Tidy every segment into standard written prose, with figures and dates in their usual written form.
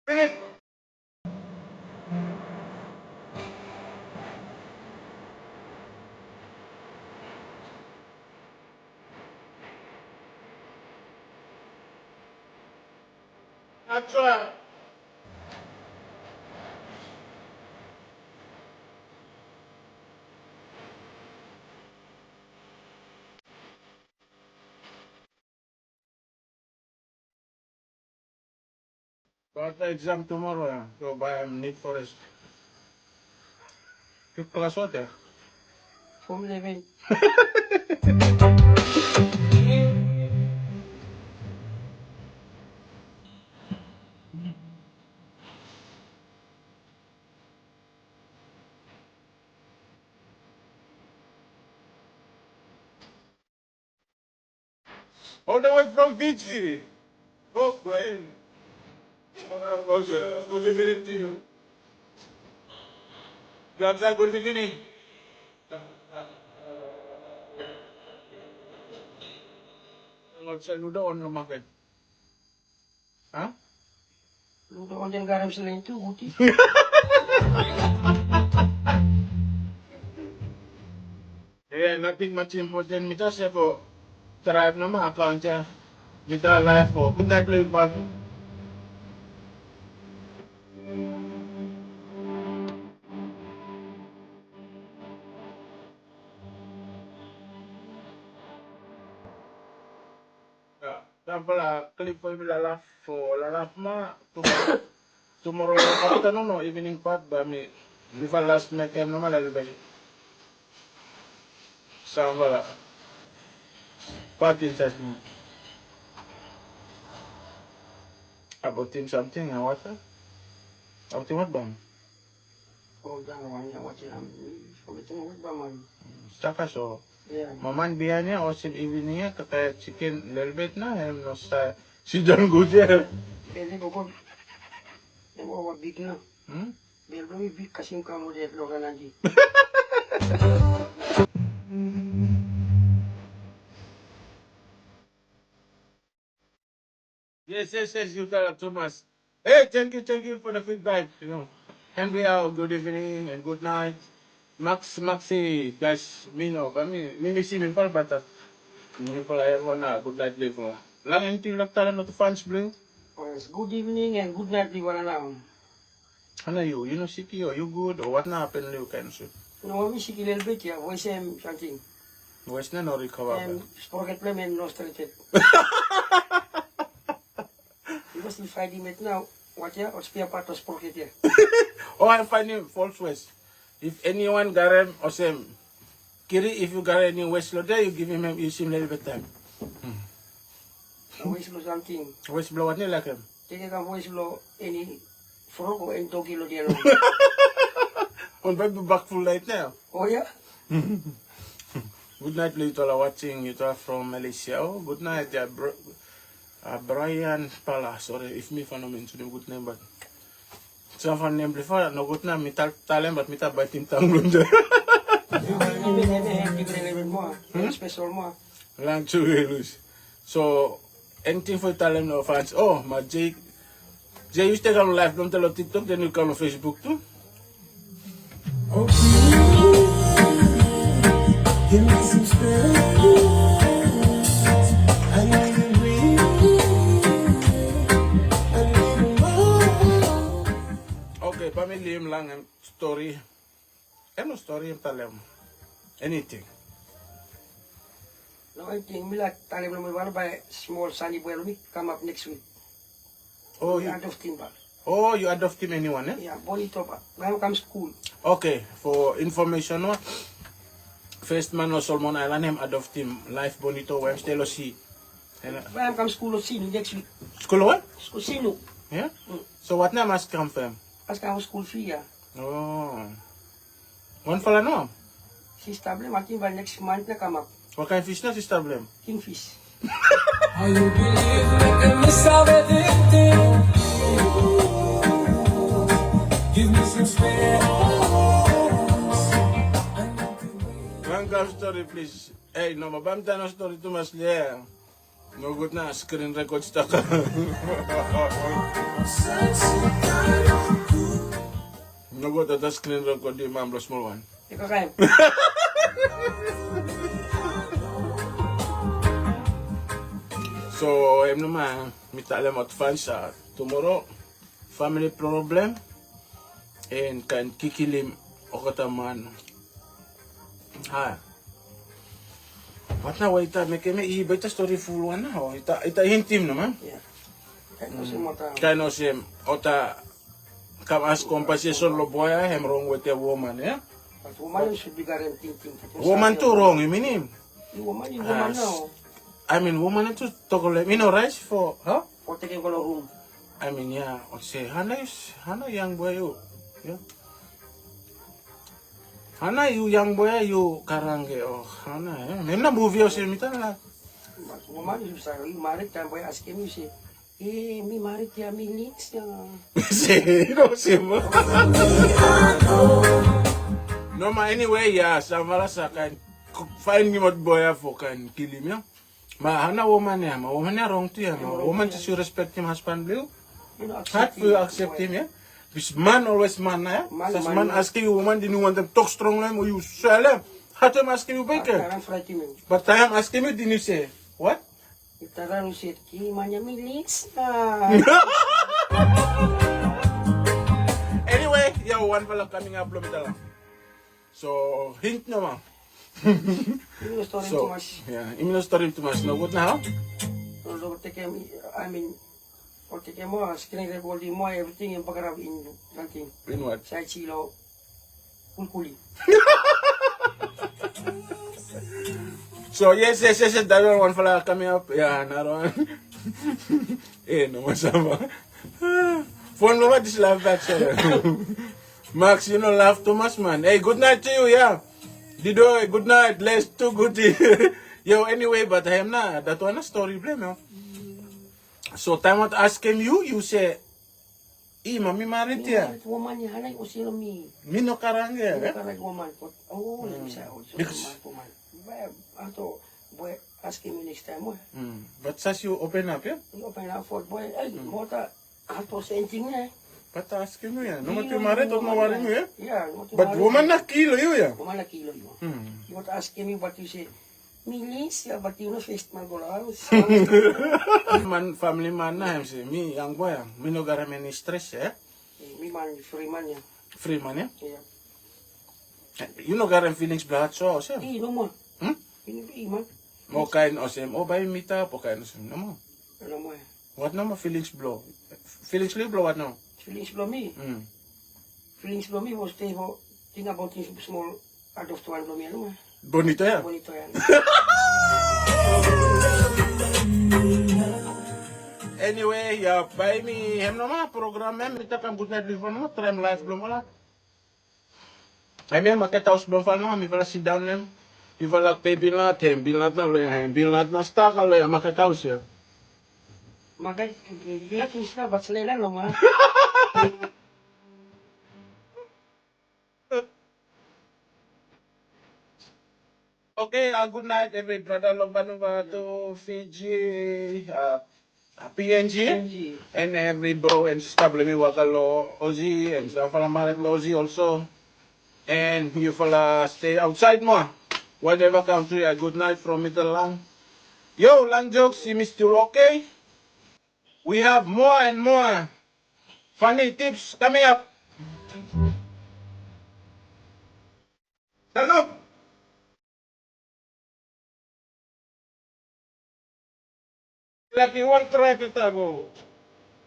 Bring it! That's right. Got the exam tomorrow, so by need for rest. You class what there? Form 11. All the way from Fiji. Oh, great. Good evening to you. Gamsa, good evening. Saludo on the market. Huh? Luto ko din garam sila ito, buti. Yeah, nothing much important. Mita siya po. Tribe na mga account siya. Mita life po. Good night, live back. Yan pala, clip po yung lalap po. Lalap ma. Tomorrow afternoon no, evening part ba mi. Di pa last night kayo naman lalabay. Saan pala? Party sa mo. About him something, what? About him what ba? Oh, jangan banyak wajib namin. Kami tengok ba man. Saka so. Yeah. Maman biya niya o sin evening niya kaya chicken little bit na no sa si John Gutierrez. Pwede ko kung yung mga big na. Hmm? Bel kami big kasing kamu dia logan nanti. Yes, you tell Thomas. Hey, thank you for the feedback. You know, Henry, good evening and good night. Maxi, guys, me no, kami, mimisi min pala bata. Hindi pala everyone na good night live mo. Lang yung tilak tala no to fans bring. Yes, good evening and good night di wala lang. Ano you know city you good or what na happen you can shoot. No, kami si Kilel Bet ya, voice something. West na no recover ba? Sporket play men no started. Because if I met now, what ya, or spare part of sporket ya. Oh, I'm finding false west. If anyone got him or same, Kiri, if you got any west load there, you give him you seem little bit time. Voice lo something. West blow what like him. Jadi kan voice lo any frog o ento kilo dia lo. On baby back full light now. Oh ya? Good night, little watching you from Malaysia. Oh, good night, yeah, Brian Pala. Sorry if me fan mention him good name, but some fan name before no good name. Me talent, but me by team tanglon there. Special mo. Lang to lose. So anything for talent no fans. Oh, my Jay used to come live. Don't tell on TikTok, then you come on Facebook too. Give me some space. I need a breathe. I need more. Okay, pamilya lang ang story. Ano story yung talam? Anything. No, I think me like talim na may wala by small sunny boy we come up next week. Oh, We you, out of timber. you adopt him anyone, eh? Yeah, bonito pa. Ngayon come school. Okay, for information, no? First man no Solomon Island, him adopt him. Life bonito, where still si. Ngayon come school of sino next week. School what? School sino. Yeah? Mm. So what name must come from? As ka school fee ya. Oh. One fella no? Si stable matin by next month na come up. What kind of fish na si problem? Kingfish. Are you believe me and me sabe addicted? Give me some space. One girl story, please. Hey, no, mabamta na story to mas liya. No good na, screen record stuck. No good at the screen record, di ma'am, small one. Ikaw kayo. So, naman, mita alam at fans sa tomorrow, family problem, and kan kikilim o kataman. Ha. What na, wait, may kaya may iba ita story full one na, oh. Ita hintim naman. Yeah. Kaya ko si mo ta. Kaya no siya, o ta, come as compensation lo boy, I'm wrong with a woman, yeah? But woman should be guaranteed. Woman too wrong, you mean him? Woman, yung woman Yes. now. I mean, woman too, tokole, rice for, huh? O tingin ko ng room. I mean, yeah, o say, hana young boy you, yeah? Hana you young boy you karange, oh, hana, yeah? May na movie o siya, mita na. But woman, you say, you married, time boy ask him, you say, me married ya, me links ya. Zero, mo. No, ma, anyway, yeah, samara sa kan, find me what boy for kan kill him, yeah? Ma, hana woman ya, ma, woman ya wrong to ya, ma, woman just you respect him husband, blue. You know, Hard for you accept him, yeah? Because man always man, yeah? Man, Says man. man asking you, woman, didn't you want them talk strong like or you sell them? How time asking you, baker? Parang frightened me. But I am asking you, didn't you say, what? Itarang siya, kimanya me links na. Anyway, yeah, one pala coming up, lumita lang. So, hint naman. Yung story So, ko mas, yeah, imino story to mas, no good na, ha? o teke, I mean, o teke mo, screen recording mo, everything yung pagkarap in, something, In what? sa chilo, kulkuli. So, yes, that one pala coming up. Yeah, naroon. Eh, no masama. Phone mo ba, this laugh back siya. Max, you know, laugh too much, man. Hey, good night to you, yeah. Dido, good night. Let's too good. Yo, anyway, but I am na. That one a story blame, yo. So, time what asking you, you say, mami marit ya. Woman niya, hanay ko sila mi. Mino karang ya, eh? Karag woman ko. Oh, let me say, oh, so Because- woman. Ato, boy, asking me next time, boy. But sas you open up, yeah? Yung open na for boy, ay, mo ta, ato sa ending na eh. But asking you, yeah. No mati marit, o mawarin mo, yeah? Yeah, no mati But woman na kilo, you, yeah? Woman na kilo yun. You want to ask me what you say, Milis, ya, but you know, first man ko lang. Man, family man na, si me, young boy, mino garame ni stress, eh? Mi man, free man yan. Free man, yeah? Yeah. You know garame feelings blahat so, siya. No mo. Hmm? Ini man. Mo kain o siya, o ba yung meet up, o kain o siya, no mo. Ano mo eh. What na mo feelings blow? Feelings blow, what no? Feelings blow me. Feelings blow me was stay ho. Think about things small out of one blow me. Ano mo eh. Bonito, yeah? Bonito yan. Anyway, yeah, by me, hem naman, program hem, kita kan good night live mo, tram life blow mo lang. I mean, makitaos blow fa no, mi pala sit down nem. Mi pala pay bill na lo yan, bill na stock lo yan, makitaos ya. Magay, lihat misna, ba't sila lang ma? Okay, good night every brother Lombanova to Fiji, PNG, and every bro and sister Blemi Wakalo, Ozzy, and Sanfala Maret Ozzy also. And you fella stay outside more. Whatever country, a good night from Mitterland. Yo, Lang Jokes, see Mr. Okay? We have more and more funny tips coming up. Hello? Like you want to try to go.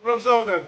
From Southern.